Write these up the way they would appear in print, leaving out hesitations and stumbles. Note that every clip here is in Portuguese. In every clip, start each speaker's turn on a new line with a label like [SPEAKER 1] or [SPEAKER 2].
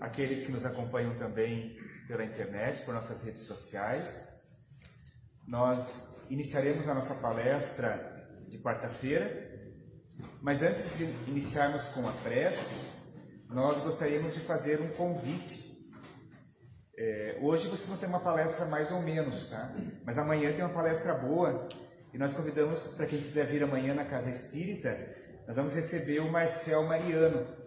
[SPEAKER 1] aqueles que nos acompanham também pela internet, por nossas redes sociais. Nós iniciaremos a nossa palestra de quarta-feira, mas antes de iniciarmos com a prece, nós gostaríamos de fazer um convite. Hoje vocês vão ter uma palestra mais ou menos, tá? Mas amanhã tem uma palestra boa e nós convidamos, para quem quiser vir amanhã na Casa Espírita, nós vamos receber o Marcel Mariano.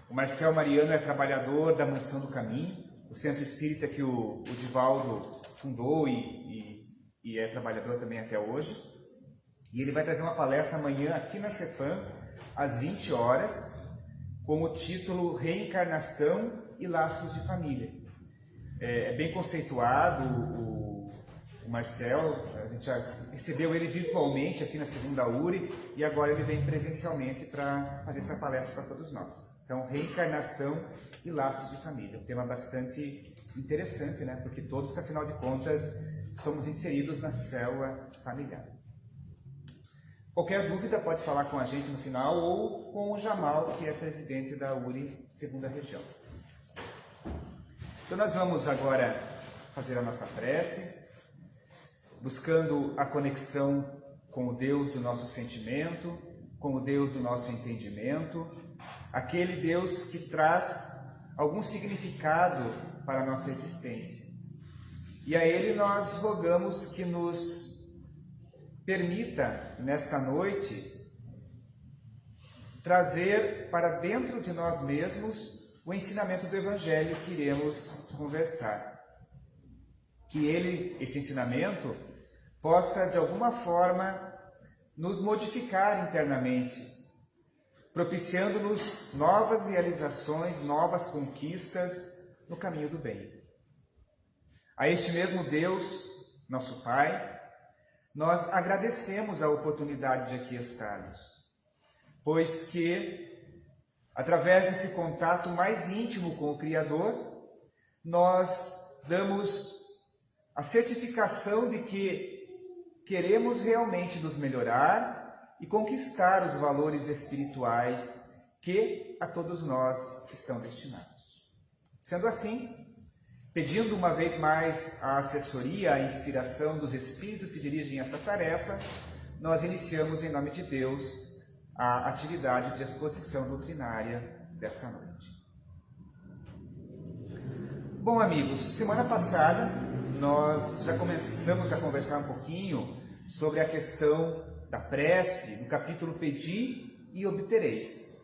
[SPEAKER 1] O Marcel Mariano é trabalhador da Mansão do Caminho, o centro espírita que o Divaldo fundou e é trabalhador também até hoje. E ele vai trazer uma palestra amanhã aqui na Cefam, às 20 horas, com o título Reencarnação e Laços de Família. É bem conceituado o Marcel, a gente já recebeu ele virtualmente aqui na segunda URI e agora ele vem presencialmente para fazer essa palestra para todos nós. Então, Reencarnação e Laços de Família, um tema bastante interessante, né? Porque todos, afinal de contas, somos inseridos na célula familiar. Qualquer dúvida pode falar com a gente no final ou com o Jamal, que é presidente da URI Segunda Região. Então nós vamos agora fazer a nossa prece, buscando a conexão com o Deus do nosso sentimento, com o Deus do nosso entendimento, aquele Deus que traz algum significado para a nossa existência. E a Ele nós rogamos que nos permita, nesta noite, trazer para dentro de nós mesmos o ensinamento do Evangelho que iremos conversar. Que esse ensinamento, possa de alguma forma nos modificar internamente, propiciando-nos novas realizações, novas conquistas no caminho do bem. A este mesmo Deus, nosso Pai, nós agradecemos a oportunidade de aqui estarmos, pois que, através desse contato mais íntimo com o Criador, nós damos a certificação de que queremos realmente nos melhorar e conquistar os valores espirituais que a todos nós estão destinados. Sendo assim, pedindo uma vez mais a assessoria, a inspiração dos Espíritos que dirigem essa tarefa, nós iniciamos em nome de Deus a atividade de exposição doutrinária desta noite. Bom, amigos, semana passada nós já começamos a conversar um pouquinho sobre a questão da prece, no capítulo Pedi e Obtereis.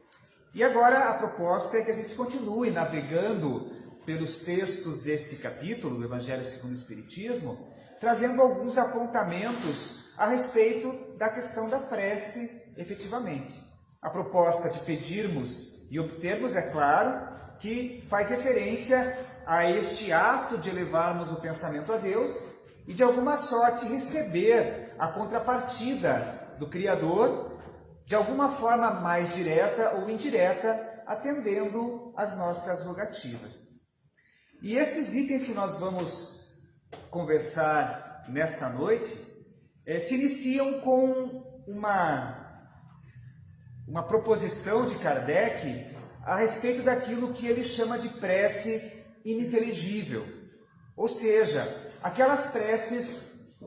[SPEAKER 1] E agora a proposta é que a gente continue navegando pelos textos desse capítulo, do Evangelho segundo o Espiritismo, trazendo alguns apontamentos a respeito da questão da prece efetivamente. A proposta de pedirmos e obtermos, é claro, que faz referência a este ato de elevarmos o pensamento a Deus e de alguma sorte receber a contrapartida do Criador de alguma forma mais direta ou indireta, atendendo às nossas rogativas. E esses itens que nós vamos conversar nesta noite se iniciam com uma proposição de Kardec a respeito daquilo que ele chama de prece ininteligível, ou seja, aquelas preces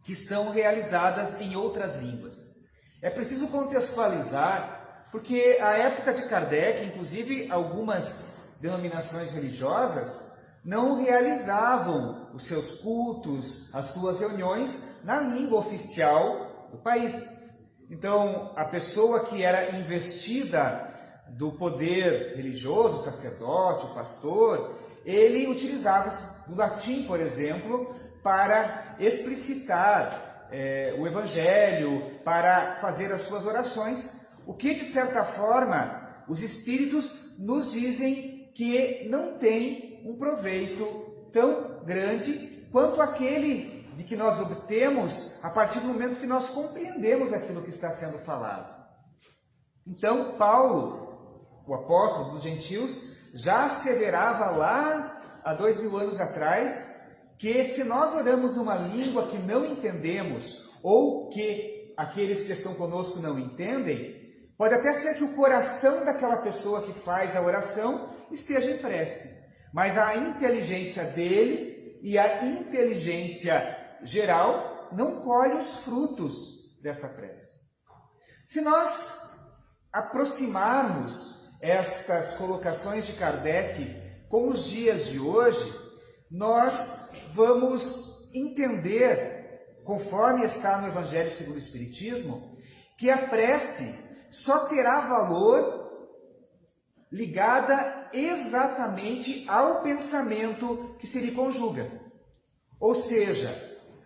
[SPEAKER 1] que são realizadas em outras línguas. É preciso contextualizar, porque a época de Kardec, inclusive algumas denominações religiosas, não realizavam os seus cultos, as suas reuniões na língua oficial do país. Então, a pessoa que era investida do poder religioso, o sacerdote, o pastor, ele utilizava o latim, por exemplo, para explicitar o Evangelho, para fazer as suas orações, o que, de certa forma, os Espíritos nos dizem que não tem um proveito tão grande quanto aquele de que nós obtemos a partir do momento que nós compreendemos aquilo que está sendo falado. Então, Paulo, o apóstolo dos gentios, já asseverava lá há 2000 anos atrás que se nós oramos numa língua que não entendemos ou que aqueles que estão conosco não entendem, pode até ser que o coração daquela pessoa que faz a oração esteja em prece. Mas a inteligência dele e a inteligência geral não colhe os frutos dessa prece. Se nós aproximarmos estas colocações de Kardec com os dias de hoje, nós vamos entender, conforme está no Evangelho segundo o Espiritismo, que a prece só terá valor ligada exatamente ao pensamento que se lhe conjuga. Ou seja,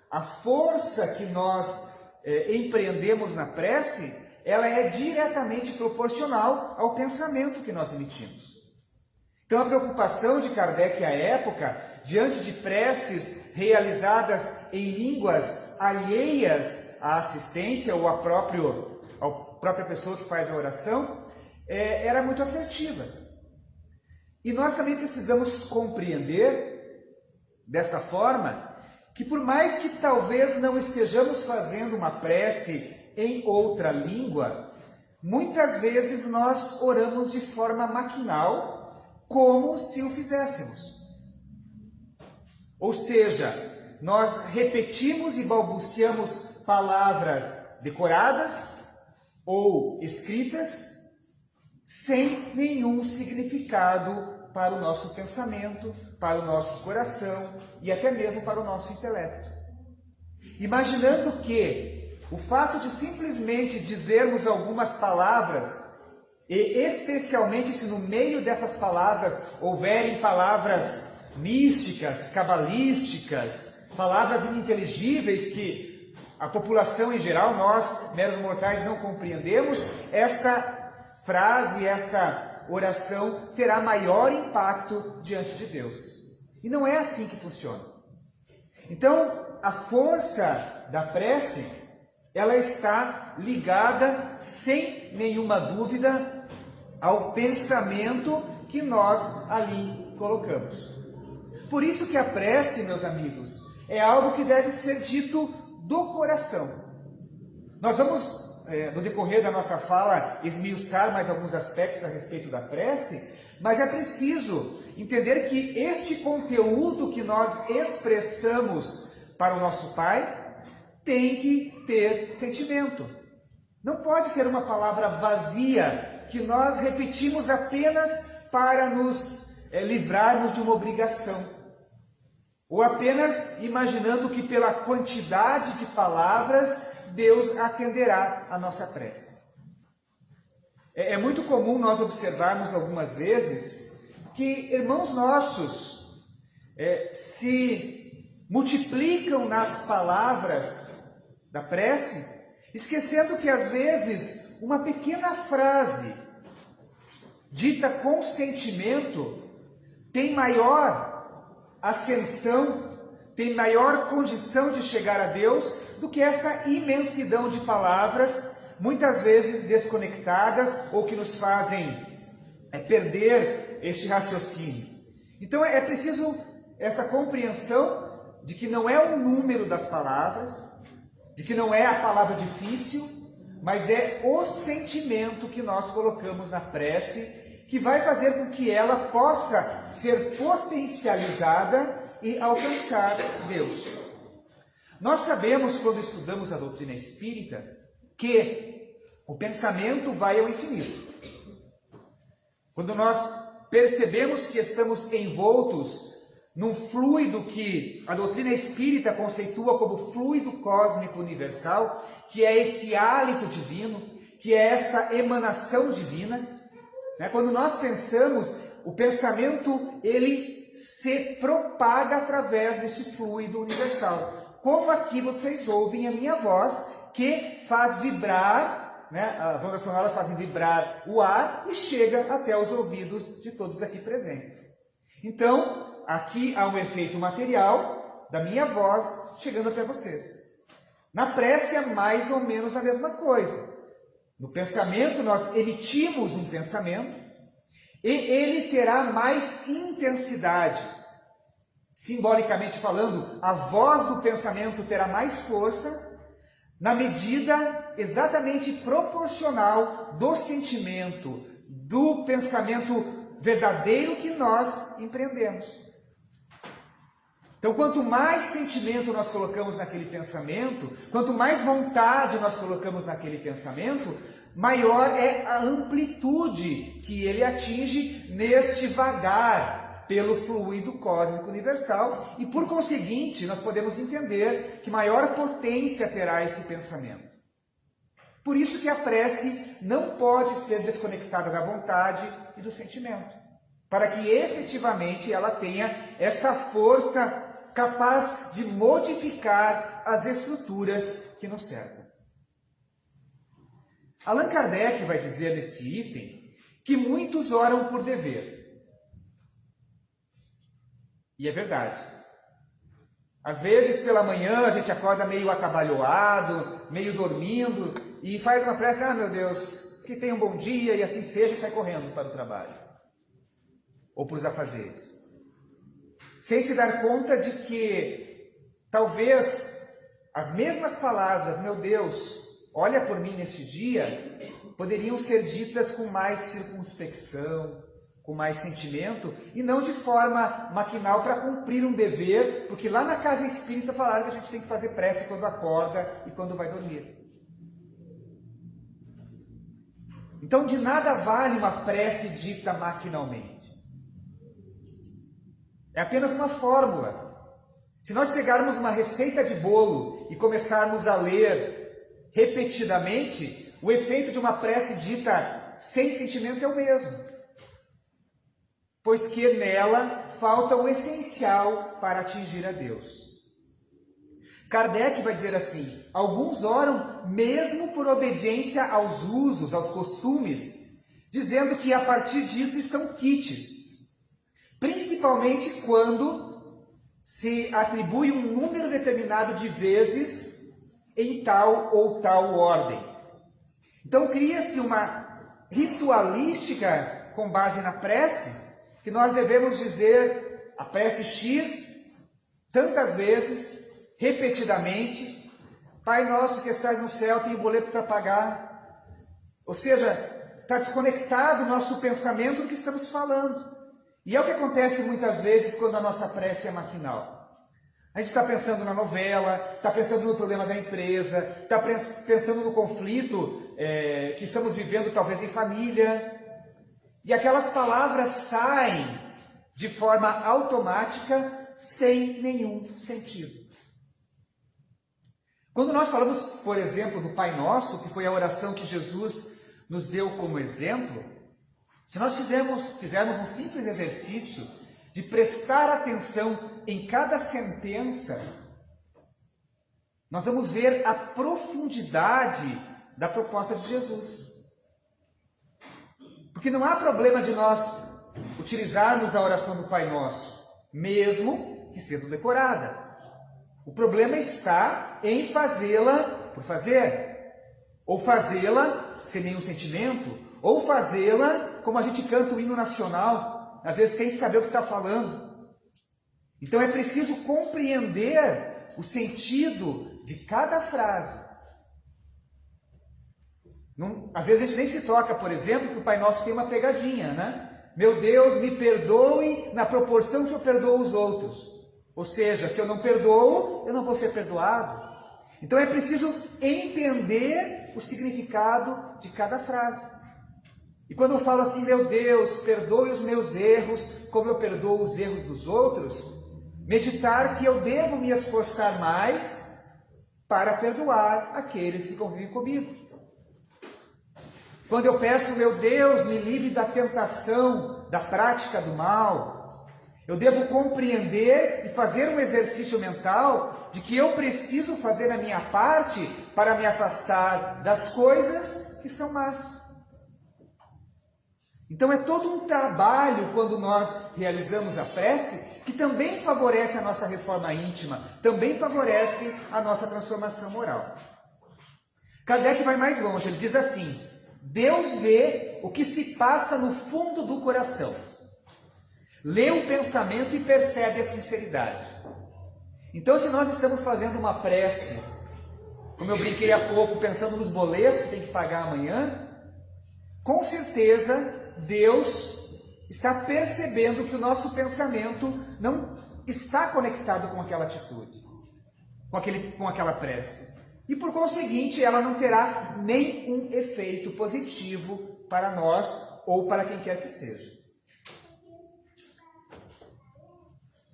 [SPEAKER 1] a força que nós empreendemos na prece, ela é diretamente proporcional ao pensamento que nós emitimos. Então a preocupação de Kardec à época, diante de preces realizadas em línguas alheias à assistência ou à própria pessoa que faz a oração, era muito assertiva. E nós também precisamos compreender, dessa forma, que por mais que talvez não estejamos fazendo uma prece em outra língua, muitas vezes nós oramos de forma maquinal, como se o fizéssemos. Ou seja, nós repetimos e balbuciamos palavras decoradas ou escritas, sem nenhum significado para o nosso pensamento, para o nosso coração e até mesmo para o nosso intelecto. Imaginando que o fato de simplesmente dizermos algumas palavras, e especialmente se no meio dessas palavras houverem palavras místicas, cabalísticas, palavras ininteligíveis que a população em geral, nós, meros mortais, não compreendemos, esta frase, esta oração terá maior impacto diante de Deus. E não é assim que funciona. Então, a força da prece, ela está ligada, sem nenhuma dúvida, ao pensamento que nós ali colocamos. Por isso que a prece, meus amigos, é algo que deve ser dito do coração. Nós vamos, no decorrer da nossa fala, esmiuçar mais alguns aspectos a respeito da prece, mas é preciso entender que este conteúdo que nós expressamos para o nosso Pai tem que ter sentimento. Não pode ser uma palavra vazia que nós repetimos apenas para nos livrarmos de uma obrigação, ou apenas imaginando que pela quantidade de palavras Deus atenderá a nossa prece. É muito comum nós observarmos algumas vezes que irmãos nossos se multiplicam nas palavras da prece, esquecendo que às vezes uma pequena frase dita com sentimento tem maior ascensão, tem maior condição de chegar a Deus do que essa imensidão de palavras, muitas vezes desconectadas ou que nos fazem perder este raciocínio. Então é preciso essa compreensão de que não é o número das palavras, de que não é a palavra difícil, mas é o sentimento que nós colocamos na prece que vai fazer com que ela possa ser potencializada e alcançar Deus. Nós sabemos, quando estudamos a doutrina espírita, que o pensamento vai ao infinito. Quando nós percebemos que estamos envoltos num fluido que a doutrina espírita conceitua como fluido cósmico universal, que é esse hálito divino, que é esta emanação divina, quando nós pensamos, o pensamento ele se propaga através deste fluido universal. Como aqui vocês ouvem a minha voz, que faz vibrar, as ondas sonoras fazem vibrar o ar e chega até os ouvidos de todos aqui presentes. Então, aqui há um efeito material da minha voz chegando até vocês. Na prece é mais ou menos a mesma coisa. No pensamento, nós emitimos um pensamento e ele terá mais intensidade. Simbolicamente falando, a voz do pensamento terá mais força na medida exatamente proporcional do sentimento, do pensamento verdadeiro que nós empreendemos. Então, quanto mais sentimento nós colocamos naquele pensamento, quanto mais vontade nós colocamos naquele pensamento, maior é a amplitude que ele atinge neste vagar pelo fluido cósmico universal, e por conseguinte nós podemos entender que maior potência terá esse pensamento. Por isso que a prece não pode ser desconectada da vontade e do sentimento, para que efetivamente ela tenha essa força capaz de modificar as estruturas que nos cercam. Allan Kardec vai dizer nesse item que muitos oram por dever. E é verdade. Às vezes pela manhã a gente acorda meio atabalhoado, meio dormindo e faz uma prece, meu Deus, que tenha um bom dia e assim seja, e sai correndo para o trabalho. Ou para os afazeres. Sem se dar conta de que talvez as mesmas palavras, meu Deus, olha por mim neste dia, poderiam ser ditas com mais circunspecção, com mais sentimento, e não de forma maquinal para cumprir um dever, porque lá na casa espírita falaram que a gente tem que fazer prece quando acorda e quando vai dormir. Então, de nada vale uma prece dita maquinalmente. É apenas uma fórmula. Se nós pegarmos uma receita de bolo e começarmos a ler repetidamente, o efeito de uma prece dita sem sentimento é o mesmo. Pois que nela falta o essencial para atingir a Deus. Kardec vai dizer assim: alguns oram mesmo por obediência aos usos, aos costumes, dizendo que a partir disso estão quites. Principalmente quando se atribui um número determinado de vezes em tal ou tal ordem. Então cria-se uma ritualística com base na prece, que nós devemos dizer a prece X tantas vezes, repetidamente. Pai nosso que estás no céu, tem um boleto para pagar. Ou seja, está desconectado o nosso pensamento do que estamos falando. E é o que acontece muitas vezes quando a nossa prece é maquinal. A gente está pensando na novela, está pensando no problema da empresa, está pensando no conflito que estamos vivendo talvez em família. E aquelas palavras saem de forma automática, sem nenhum sentido. Quando nós falamos, por exemplo, do Pai Nosso, que foi a oração que Jesus nos deu como exemplo, se nós fizermos um simples exercício de prestar atenção em cada sentença, nós vamos ver a profundidade da proposta de Jesus. Porque não há problema de nós utilizarmos a oração do Pai Nosso, mesmo que sendo decorada. O problema está em fazê-la por fazer, ou fazê-la sem nenhum sentimento, ou fazê-la como a gente canta o hino nacional, às vezes sem saber o que está falando. Então é preciso compreender o sentido de cada frase. Às vezes a gente nem se toca, por exemplo, que o Pai Nosso tem uma pegadinha, né? Meu Deus, me perdoe na proporção que eu perdoo os outros. Ou seja, se eu não perdoo, eu não vou ser perdoado. Então é preciso entender o significado de cada frase. E quando eu falo assim, meu Deus, perdoe os meus erros, como eu perdoo os erros dos outros, meditar que eu devo me esforçar mais para perdoar aqueles que convivem comigo. Quando eu peço, meu Deus, me livre da tentação, da prática do mal, eu devo compreender e fazer um exercício mental de que eu preciso fazer a minha parte para me afastar das coisas que são más. Então é todo um trabalho quando nós realizamos a prece, que também favorece a nossa reforma íntima, também favorece a nossa transformação moral. Kardec vai mais longe, ele diz assim: Deus vê o que se passa no fundo do coração, lê o pensamento e percebe a sinceridade. Então, se nós estamos fazendo uma prece, como eu brinquei há pouco, pensando nos boletos que tem que pagar amanhã, com certeza Deus está percebendo que o nosso pensamento não está conectado com aquela atitude, com aquela prece. E por conseguinte, ela não terá nenhum efeito positivo para nós ou para quem quer que seja.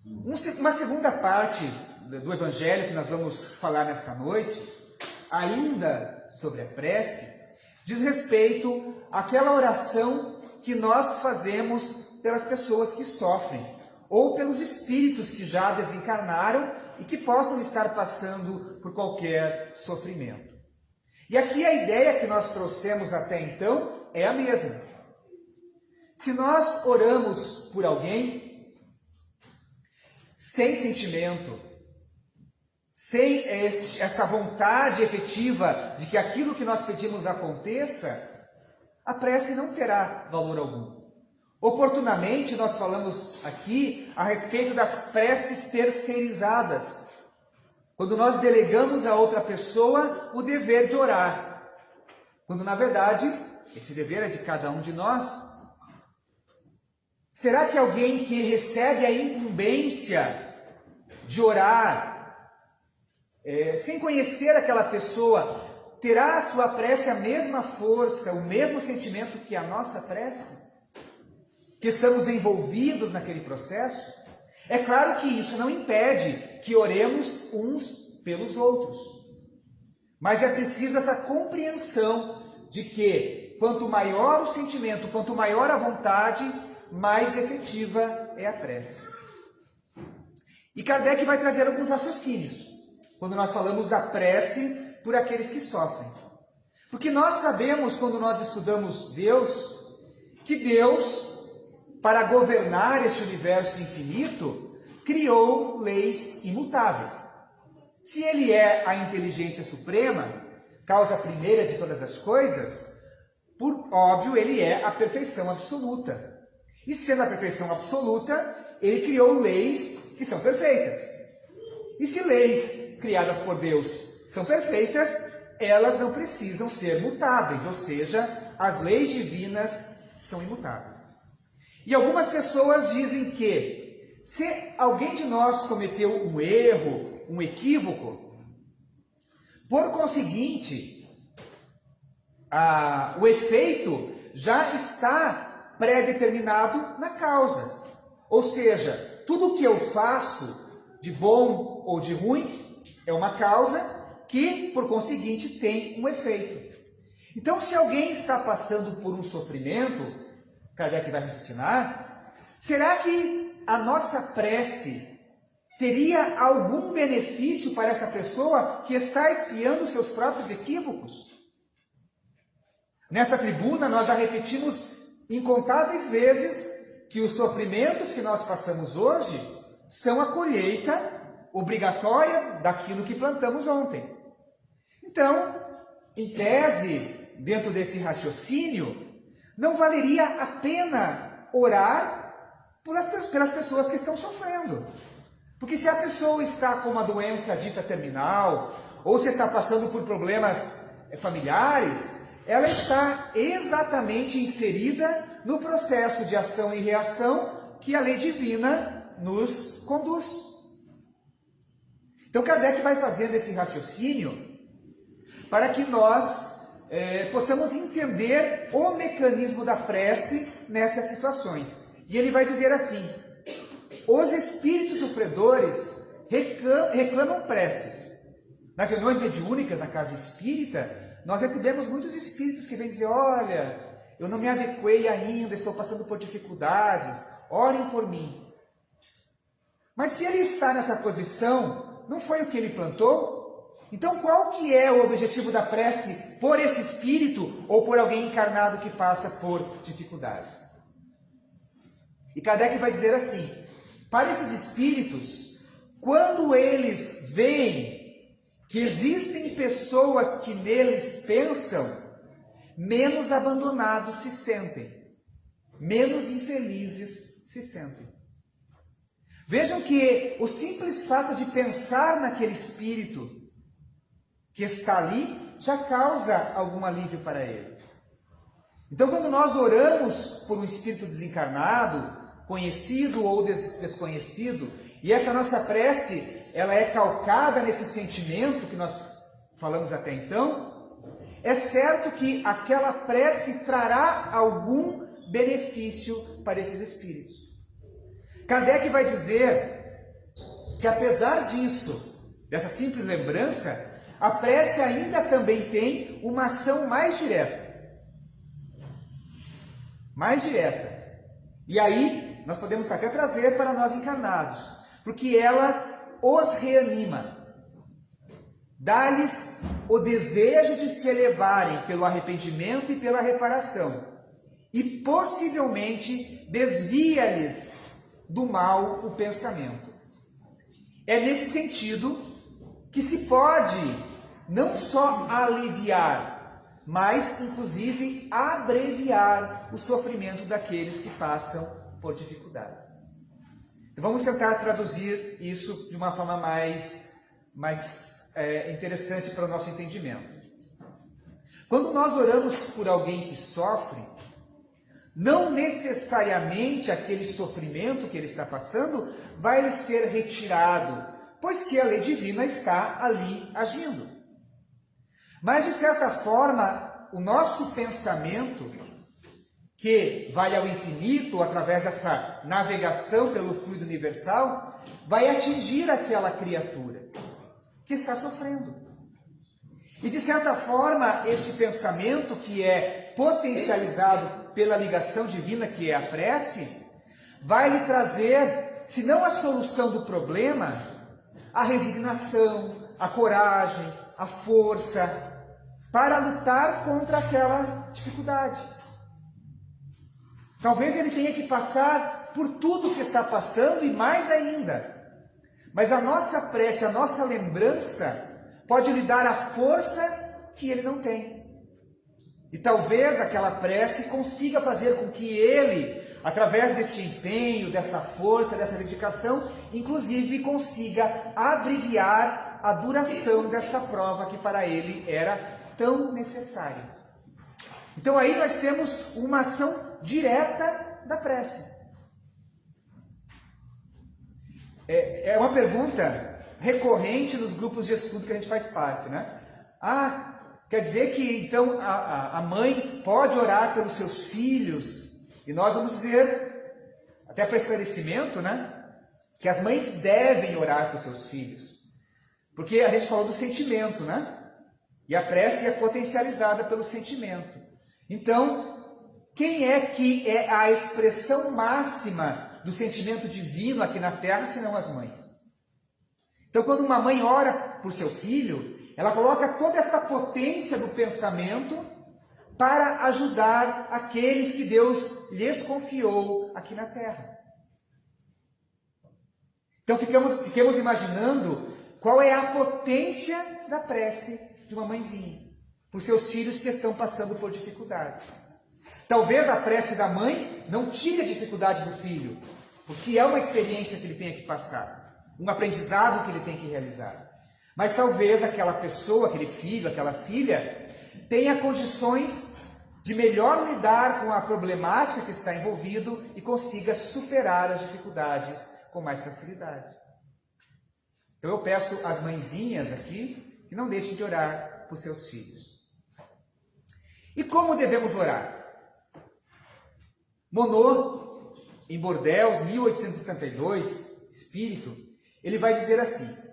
[SPEAKER 1] Uma segunda parte do Evangelho que nós vamos falar nesta noite, ainda sobre a prece, diz respeito àquela oração que nós fazemos pelas pessoas que sofrem, ou pelos espíritos que já desencarnaram e que possam estar passando por qualquer sofrimento. E aqui a ideia que nós trouxemos até então é a mesma. Se nós oramos por alguém sem sentimento, sem essa vontade efetiva de que aquilo que nós pedimos aconteça, a prece não terá valor algum. Oportunamente, nós falamos aqui a respeito das preces terceirizadas, quando nós delegamos a outra pessoa o dever de orar, quando na verdade esse dever é de cada um de nós. Será que alguém que recebe a incumbência de orar, sem conhecer aquela pessoa, terá a sua prece a mesma força, o mesmo sentimento que a nossa prece? Que estamos envolvidos naquele processo? É claro que isso não impede que oremos uns pelos outros. Mas é preciso essa compreensão de que quanto maior o sentimento, quanto maior a vontade, mais efetiva é a prece. E Kardec vai trazer alguns raciocínios quando nós falamos da prece por aqueles que sofrem. Porque nós sabemos, quando nós estudamos Deus, que Deus, para governar este universo infinito, criou leis imutáveis. Se Ele é a inteligência suprema, causa primeira de todas as coisas, por óbvio, Ele é a perfeição absoluta. E sendo a perfeição absoluta, Ele criou leis que são perfeitas. E se leis criadas por Deus são perfeitas, elas não precisam ser mutáveis, ou seja, as leis divinas são imutáveis. E algumas pessoas dizem que, se alguém de nós cometeu um erro, um equívoco, por conseguinte, o efeito já está pré-determinado na causa. Ou seja, tudo o que eu faço, de bom ou de ruim, é uma causa que, por conseguinte, tem um efeito. Então, se alguém está passando por um sofrimento, Kardec vai raciocinar, será que a nossa prece teria algum benefício para essa pessoa que está expiando os seus próprios equívocos? Nesta tribuna, nós já repetimos incontáveis vezes que os sofrimentos que nós passamos hoje são a colheita obrigatória daquilo que plantamos ontem. Então, em tese, dentro desse raciocínio, não valeria a pena orar pelas pessoas que estão sofrendo. Porque se a pessoa está com uma doença dita terminal, ou se está passando por problemas familiares, ela está exatamente inserida no processo de ação e reação que a lei divina nos conduz. Então Kardec vai fazendo esse raciocínio para que nós possamos entender o mecanismo da prece nessas situações. E ele vai dizer assim: os espíritos sofredores reclamam preces. Nas reuniões mediúnicas na casa espírita, nós recebemos muitos espíritos que vêm dizer: olha, eu não me adequei ainda, estou passando por dificuldades, orem por mim. Mas se ele está nessa posição, não foi o que ele plantou? Então qual que é o objetivo da prece por esse espírito ou por alguém encarnado que passa por dificuldades? E Kardec vai dizer assim: para esses espíritos, quando eles veem que existem pessoas que neles pensam, menos abandonados se sentem, menos infelizes se sentem. Vejam que o simples fato de pensar naquele espírito que está ali já causa algum alívio para ele. Então, quando nós oramos por um espírito desencarnado, conhecido ou desconhecido, e essa nossa prece, ela é calcada nesse sentimento que nós falamos até então, é certo que aquela prece trará algum benefício para esses espíritos. Kardec vai dizer que, apesar disso, dessa simples lembrança, a prece ainda também tem uma ação mais direta. Mais direta. E aí, nós podemos até trazer para nós encarnados, porque ela os reanima. Dá-lhes o desejo de se elevarem pelo arrependimento e pela reparação. E possivelmente desvia-lhes do mal o pensamento. É nesse sentido que se pode não só aliviar, mas inclusive abreviar o sofrimento daqueles que passam por dificuldades. Então, vamos tentar traduzir isso de uma forma mais interessante para o nosso entendimento. Quando nós oramos por alguém que sofre, não necessariamente aquele sofrimento que ele está passando vai ser retirado, pois que a lei divina está ali agindo. Mas, de certa forma, o nosso pensamento, que vai ao infinito através dessa navegação pelo fluido universal, vai atingir aquela criatura que está sofrendo. E, de certa forma, este pensamento, que é potencializado pela ligação divina, que é a prece, vai lhe trazer, se não a solução do problema, a resignação, a coragem, a força para lutar contra aquela dificuldade. Talvez ele tenha que passar por tudo que está passando e mais ainda. Mas a nossa prece, a nossa lembrança pode lhe dar a força que ele não tem. E talvez aquela prece consiga fazer com que ele, através deste empenho, dessa força, dessa dedicação, inclusive consiga abreviar a duração desta prova que para ele era tão necessária. Então aí nós temos uma ação direta da prece. É uma pergunta recorrente nos grupos de estudo que a gente faz parte, né? Quer dizer que então a mãe pode orar pelos seus filhos? E nós vamos dizer, até para esclarecimento, né? Que as mães devem orar pelos seus filhos. Porque a gente falou do sentimento, né? E a prece é potencializada pelo sentimento. Então, quem é que é a expressão máxima do sentimento divino aqui na Terra, senão as mães? Então, quando uma mãe ora por seu filho, ela coloca toda essa potência do pensamento para ajudar aqueles que Deus lhes confiou aqui na Terra. Então, fiquemos imaginando qual é a potência da prece de uma mãezinha por seus filhos que estão passando por dificuldades. Talvez a prece da mãe não tire a dificuldade do filho, porque é uma experiência que ele tem que passar, um aprendizado que ele tem que realizar. Mas talvez aquela pessoa, aquele filho, aquela filha, tenha condições de melhor lidar com a problemática que está envolvido e consiga superar as dificuldades com mais facilidade. Então eu peço às mãezinhas aqui que não deixem de orar por seus filhos. E como devemos orar? Monod, em Bordeaux, 1862, espírito, ele vai dizer assim,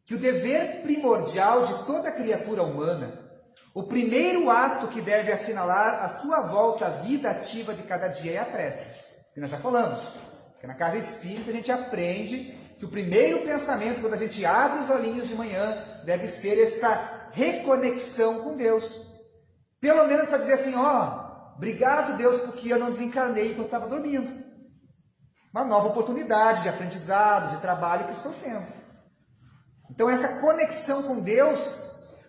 [SPEAKER 1] que o dever primordial de toda criatura humana, o primeiro ato que deve assinalar a sua volta à vida ativa de cada dia é a prece. Que nós já falamos, que na casa espírita a gente aprende que o primeiro pensamento, quando a gente abre os olhinhos de manhã, deve ser esta reconexão com Deus. Pelo menos para dizer assim, obrigado Deus, porque eu não desencarnei enquanto estava dormindo. Uma nova oportunidade de aprendizado, de trabalho que estou tendo. Então essa conexão com Deus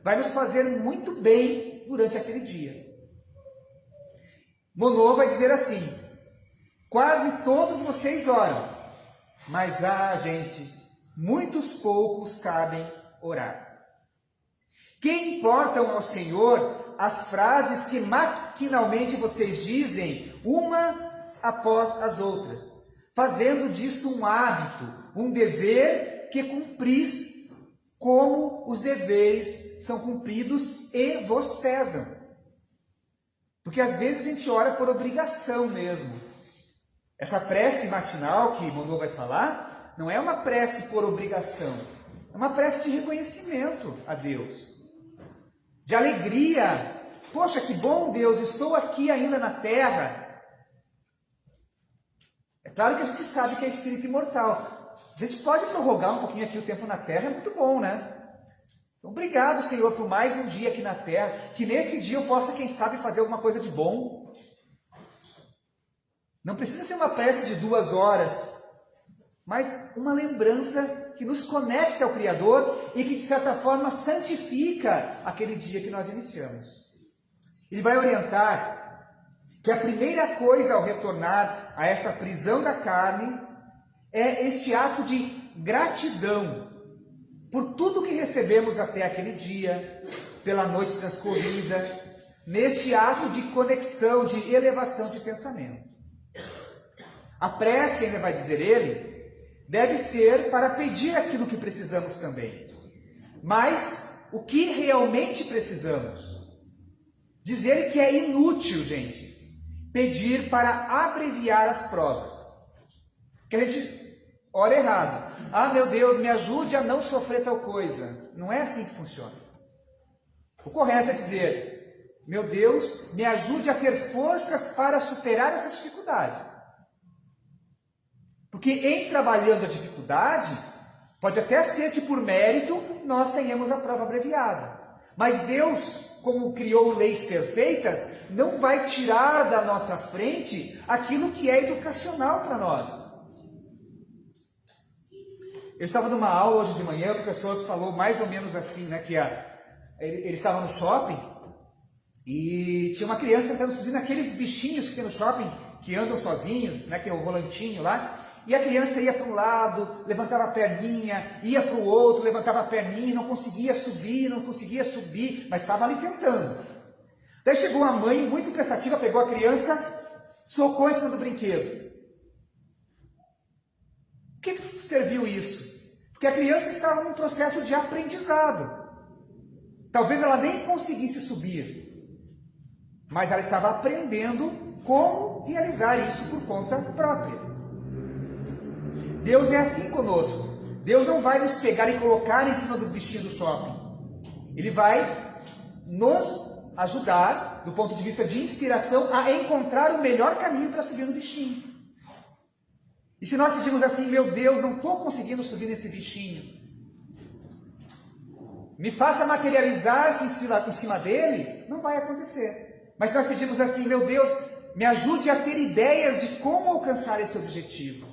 [SPEAKER 1] vai nos fazer muito bem durante aquele dia. Monod vai dizer assim, quase todos vocês oram, mas gente, muitos poucos sabem orar. Que importam ao Senhor as frases
[SPEAKER 2] maquinalmente vocês dizem, uma após as outras, fazendo disso um hábito, um dever que cumpris, como os deveres são cumpridos e vos pesam. Porque às vezes a gente ora por obrigação mesmo. Essa prece matinal que Monod vai falar, não é uma prece por obrigação, é uma prece de reconhecimento a Deus, de alegria. Poxa, que bom, Deus, estou aqui ainda na terra. É claro que a gente sabe que é espírito imortal. A gente pode prorrogar um pouquinho aqui o tempo na terra, é muito bom, né? Então, obrigado, Senhor, por mais um dia aqui na terra, que nesse dia eu possa, quem sabe, fazer alguma coisa de bom. Não precisa ser uma prece de 2 horas, mas uma lembrança que nos conecta ao Criador e que, de certa forma, santifica aquele dia que nós iniciamos. Ele vai orientar que a primeira coisa ao retornar a esta prisão da carne é este ato de gratidão por tudo que recebemos até aquele dia, pela noite transcorrida, neste ato de conexão, de elevação de pensamento. A prece, ainda vai dizer ele, deve ser para pedir aquilo que precisamos também. Mas o que realmente precisamos? Diz ele que é inútil, gente, pedir para abreviar as provas. Que a gente ora errado. Ah, meu Deus, me ajude a não sofrer tal coisa. Não é assim que funciona. O correto é dizer, meu Deus, me ajude a ter forças para superar essa dificuldade. Porque em trabalhando a dificuldade, pode até ser que por mérito nós tenhamos a prova abreviada. Mas Deus, como criou leis perfeitas, não vai tirar da nossa frente aquilo que é educacional para nós. Eu estava numa aula hoje de manhã, o professor falou mais ou menos assim, né, que ele estava no shopping e tinha uma criança tentando subir naqueles bichinhos que tem no shopping, que andam sozinhos, né, que é o volantinho lá. E a criança ia para um lado, levantava a perninha, ia para o outro, levantava a perninha, não conseguia subir, mas estava ali tentando. Daí chegou a mãe, muito prestativa, pegou a criança, socou em cima do brinquedo. O que serviu isso? Porque a criança estava num processo de aprendizado. Talvez ela nem conseguisse subir, mas ela estava aprendendo como realizar isso por conta própria. Deus é assim conosco. Deus não vai nos pegar e colocar em cima do bichinho do shopping. Ele vai nos ajudar, do ponto de vista de inspiração, a encontrar o melhor caminho para subir no bichinho. E se nós pedimos assim, meu Deus, não estou conseguindo subir nesse bichinho, me faça materializar-se em cima dele, não vai acontecer. Mas se nós pedimos assim, meu Deus, me ajude a ter ideias de como alcançar esse objetivo,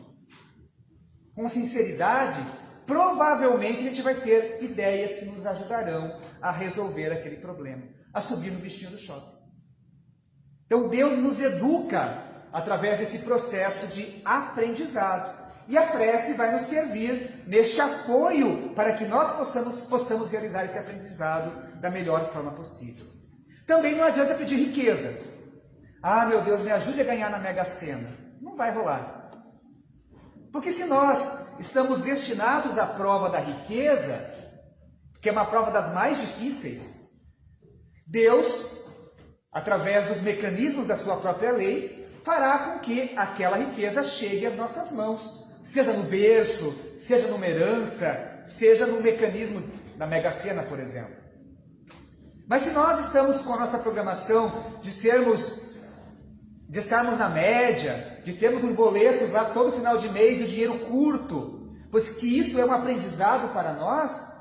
[SPEAKER 2] com sinceridade, provavelmente a gente vai ter ideias que nos ajudarão a resolver aquele problema, a subir no bichinho do shopping. Então Deus nos educa através desse processo de aprendizado. E a prece vai nos servir neste apoio para que nós possamos realizar esse aprendizado da melhor forma possível. Também não adianta pedir riqueza. Ah, meu Deus, me ajude a ganhar na Mega Sena. Não vai rolar. Porque se nós estamos destinados à prova da riqueza, que é uma prova das mais difíceis, Deus, através dos mecanismos da sua própria lei, fará com que aquela riqueza chegue às nossas mãos, seja no berço, seja numa herança, seja no mecanismo da Mega Sena, por exemplo. Mas se nós estamos com a nossa programação de estarmos na média, de termos os boletos lá todo final de mês e o dinheiro curto, pois que isso é um aprendizado para nós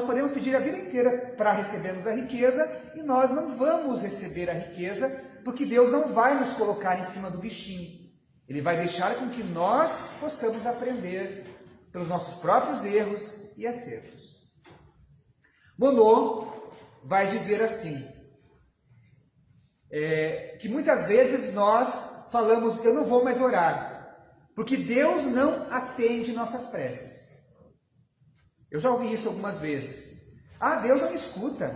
[SPEAKER 2] podemos pedir a vida inteira para recebermos a riqueza e nós não vamos receber a riqueza porque Deus não vai nos colocar em cima do bichinho. Ele vai deixar com que nós possamos aprender pelos nossos próprios erros e acertos. Monod vai dizer assim, que muitas vezes nós falamos, eu não vou mais orar, porque Deus não atende nossas preces. Eu já ouvi isso algumas vezes. Ah, Deus não me escuta,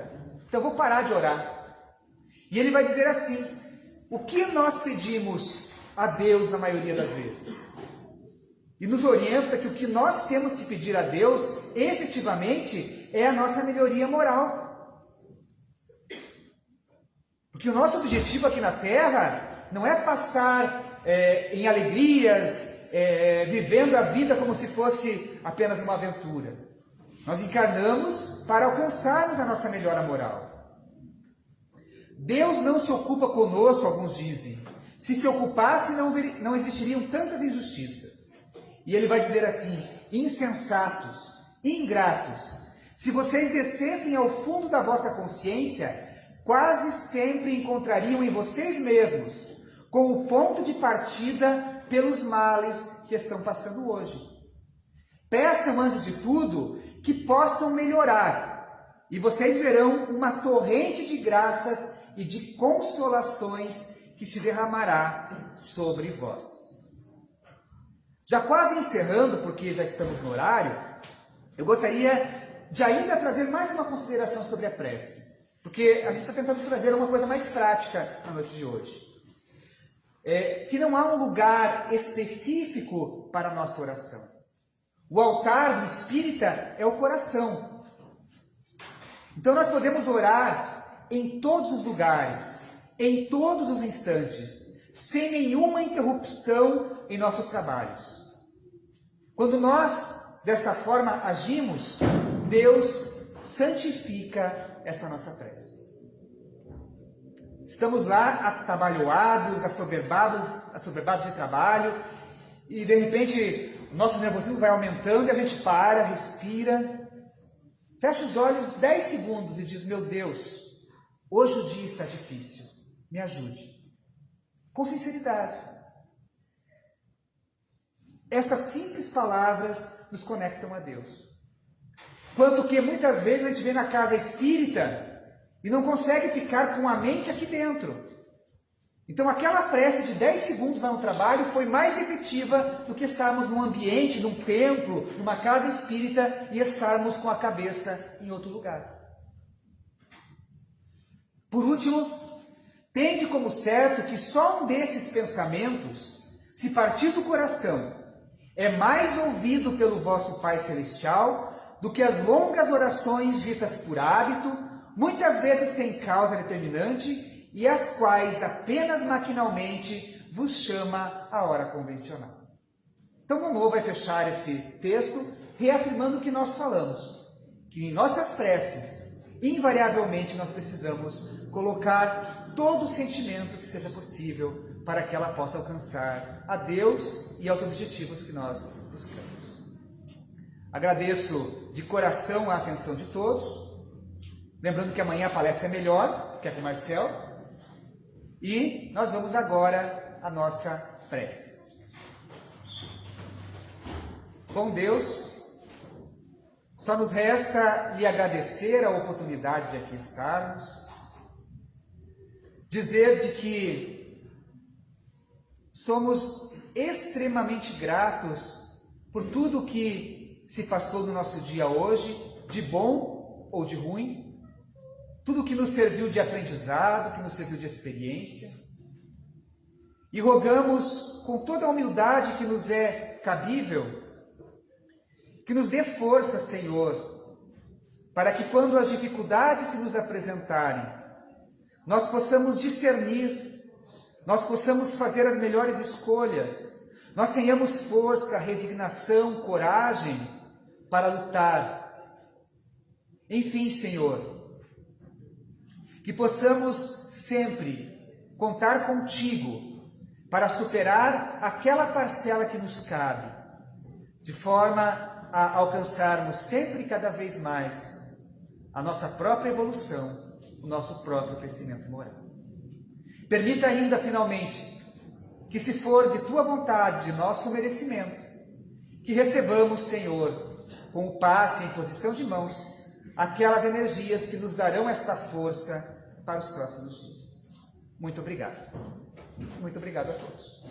[SPEAKER 2] então eu vou parar de orar. E ele vai dizer assim, o que nós pedimos a Deus na maioria das vezes. E nos orienta que o que nós temos que pedir a Deus, efetivamente, é a nossa melhoria moral. Porque o nosso objetivo aqui na Terra não é passar em alegrias, vivendo a vida como se fosse apenas uma aventura. Nós encarnamos para alcançarmos a nossa melhora moral. Deus não se ocupa conosco, alguns dizem. Se se ocupasse, não existiriam tantas injustiças. E ele vai dizer assim: insensatos, ingratos, se vocês descessem ao fundo da vossa consciência, quase sempre encontrariam em vocês mesmos com o ponto de partida pelos males que estão passando hoje. Peçam, antes de tudo, que possam melhorar, e vocês verão uma torrente de graças e de consolações que se derramará sobre vós. Já quase encerrando, porque já estamos no horário, eu gostaria de ainda trazer mais uma consideração sobre a prece, porque a gente está tentando trazer uma coisa mais prática na noite de hoje. Que não há um lugar específico para a nossa oração. O altar do espírita é o coração. Então nós podemos orar em todos os lugares, em todos os instantes, sem nenhuma interrupção em nossos trabalhos. Quando nós, desta forma, agimos, Deus santifica essa nossa prece. Estamos lá atabalhoados, assoberbados de trabalho, e de repente o nosso nervosismo vai aumentando e a gente para, respira, fecha os olhos 10 segundos e diz: meu Deus, hoje o dia está difícil, me ajude. Com sinceridade. Estas simples palavras nos conectam a Deus. Quanto que muitas vezes a gente vem na casa espírita e não consegue ficar com a mente aqui dentro. Então aquela prece de 10 segundos lá no trabalho foi mais efetiva do que estarmos num ambiente, num templo, numa casa espírita e estarmos com a cabeça em outro lugar. Por último, tende como certo que só um desses pensamentos, se partir do coração, é mais ouvido pelo vosso Pai Celestial do que as longas orações ditas por hábito, muitas vezes sem causa determinante, e as quais apenas maquinalmente vos chama a hora convencional. Então, Monod vai fechar esse texto reafirmando o que nós falamos, que em nossas preces, invariavelmente nós precisamos colocar todo o sentimento que seja possível para que ela possa alcançar a Deus e aos objetivos que nós buscamos. Agradeço de coração a atenção de todos, lembrando que amanhã a palestra é melhor, que é com o Marcel, e nós vamos agora à nossa prece. Bom Deus, só nos resta lhe agradecer a oportunidade de aqui estarmos, dizer de que somos extremamente gratos por tudo que se passou no nosso dia hoje, de bom ou de ruim, tudo que nos serviu de aprendizado, que nos serviu de experiência, e rogamos com toda a humildade que nos é cabível, que nos dê força, Senhor, para que quando as dificuldades se nos apresentarem, nós possamos discernir, nós possamos fazer as melhores escolhas, nós tenhamos força, resignação, coragem para lutar. Enfim, Senhor, que possamos sempre contar contigo para superar aquela parcela que nos cabe, de forma a alcançarmos sempre e cada vez mais a nossa própria evolução, o nosso próprio crescimento moral. Permita ainda, finalmente, que se for de Tua vontade, de nosso merecimento, que recebamos, Senhor, com o passe em posição de mãos, aquelas energias que nos darão esta força para os próximos dias. Muito obrigado. Muito obrigado a todos.